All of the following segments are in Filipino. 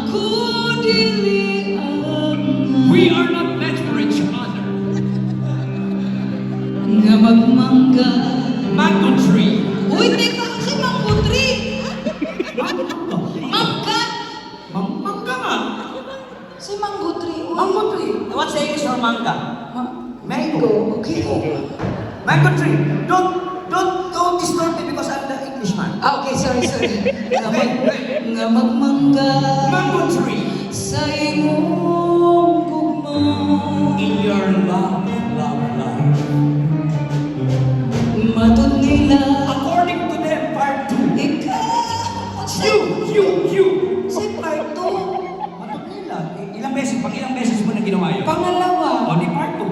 Ako dili ang We are not meant for each other. nga magmangga. Mango tree. Uy, teka, si Mango Tree. Mangga. Mangga nga. Si Mango Tree. Uy. Mango tree. What's the English for manga? Mango. Okay. Mango tree. Don't disturb me because I'm the Englishman. Ah, okay, sorry. Nga magmangga. Mango tree. Sa imong gugma. In your love. Matod nila. According to them, part 2. Ikaw. You. Si Parto. Matok nila. Ilang beses mo na ginawa yun? Pangalawa. O, di part 2.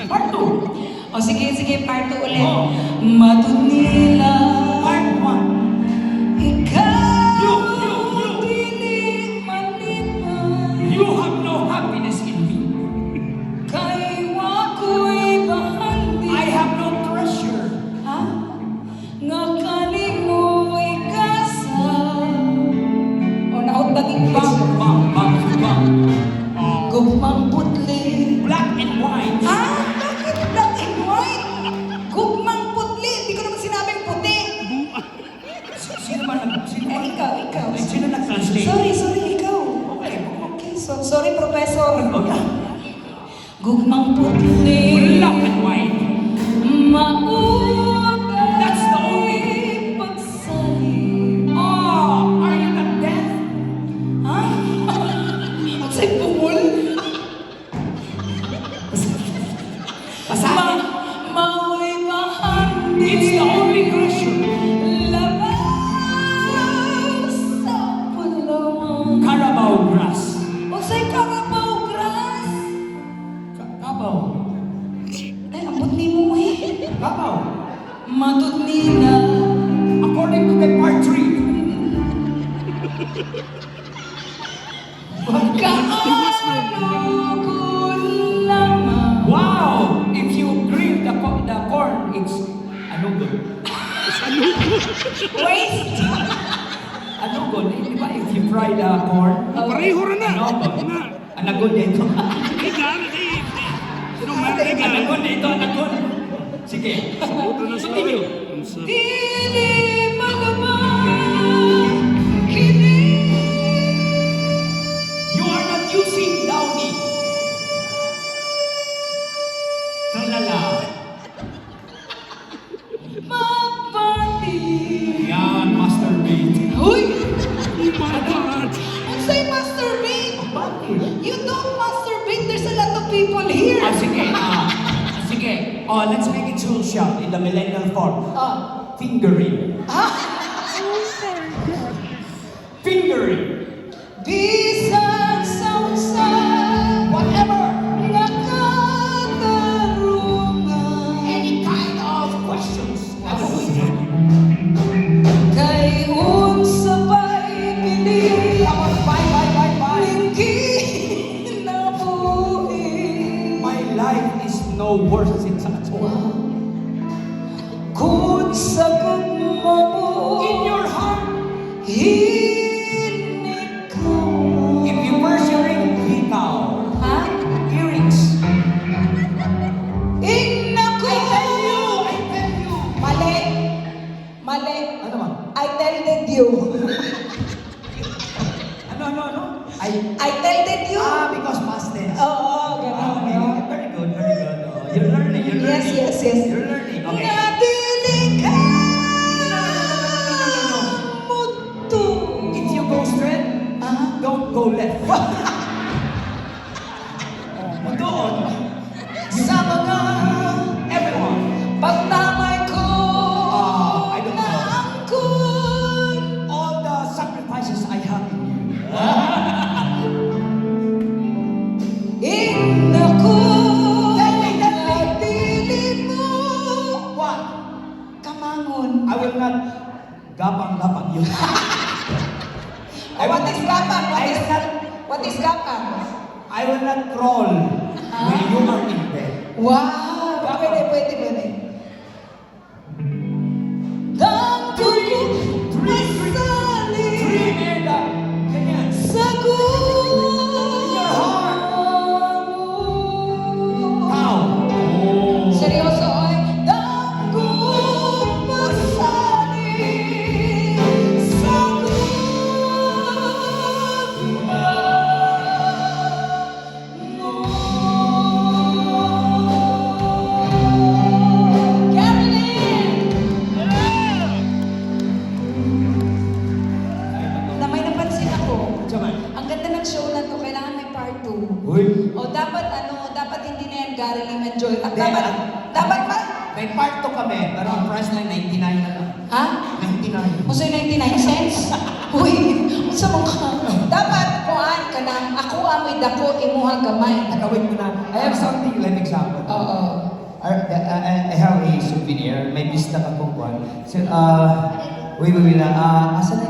Part 2. O sige, Parto ulit. Oh. Matod nila. Part 1. Ikaw. You. Dili maliman. You have no happiness in me. Kay wako'y bahandi. I have no treasure. Ha? Nga kanimo'y kasa. O nautaging bang. Bang. Gugmang putli. Black and white. Ah, bakit black and white? Gugmang putli. Hindi ko naman sinabing puti. Sino ba Ikaw. Sino nag-translate? Sorry, ikaw. Okay. Okay, sorry, Professor. Okay. Gugmang putli. Black and white. Mauga. That's the only- Pagsali. Oh, are you not deaf? Ha? Sa'y pungol? Pasabi. Mau'y mahandi. It's the only treasure. Labas sa pulong. Carabao grass. O sa'y Carabao grass. Carabao. Ay, ambot ni mo eh. Carabao. Matod nila. According to the part 3. Kaano ko lamang. Wow! If you grill the corn, it's anugon. Wait! Anugon, di ba if you fry the corn? Pareho rin na. Anugon. Anagon dito. Anagon dito, anagon. Sige. Continue. Dili malamang kini. You are not using downy. Tralala. Mapati. Yan, masturbate. Huy! Oh my God! Unsay masturbate? Bakit? You don't masturbate. There's a lot of people here. Sige. Sige. Oh, let's make it social in the millennial form. Fingering. Fingering. Bisag sausan. Whatever. Nakatarungan. Any kind of questions. Kay unsa pa'y pili. Bye. Linggin na buhi. My life is no worse since at all. Kung sa gugma mo. In your heart. Hinikaw. If you wear earring, ikaw. Ha? Earrings. Inako. I tell you. Mali. Ano ba? I tell you. Ano? I tell you. Because past tense. Oo, Okay. gano'n. Very good. Oh, you're learning. Yes. You're learning. Okay. Nadiling ka. No. Muto. If you go straight, don't go left. Doon. Sa mga Everyone. pagtamay ko. I don't know. Naangkon. All the sacrifices I have in you. Inako. Tell me. Nadiling mo. What? Kamangon. I will not gapang you. What is gapang? What is gapang? I will not crawl when you are in bed. Wow! Pwede. Dangko ko Three masali. made up. part 2. Uy. O dapat dapat hindi na yan Gary Lim and Joy. At Hindi, dapat ba? May part 2 kami, pero ang price na 99 na lang. Ha? 99. Kung sa'yo 99 cents? Uy, sa mga dapat kuhaan ka na, ako amoy dako, imuha gamay. Nakawin mo na. I have something like example. Oo. I have a souvenir. May pista ka kung kwan. So, wait, asan na?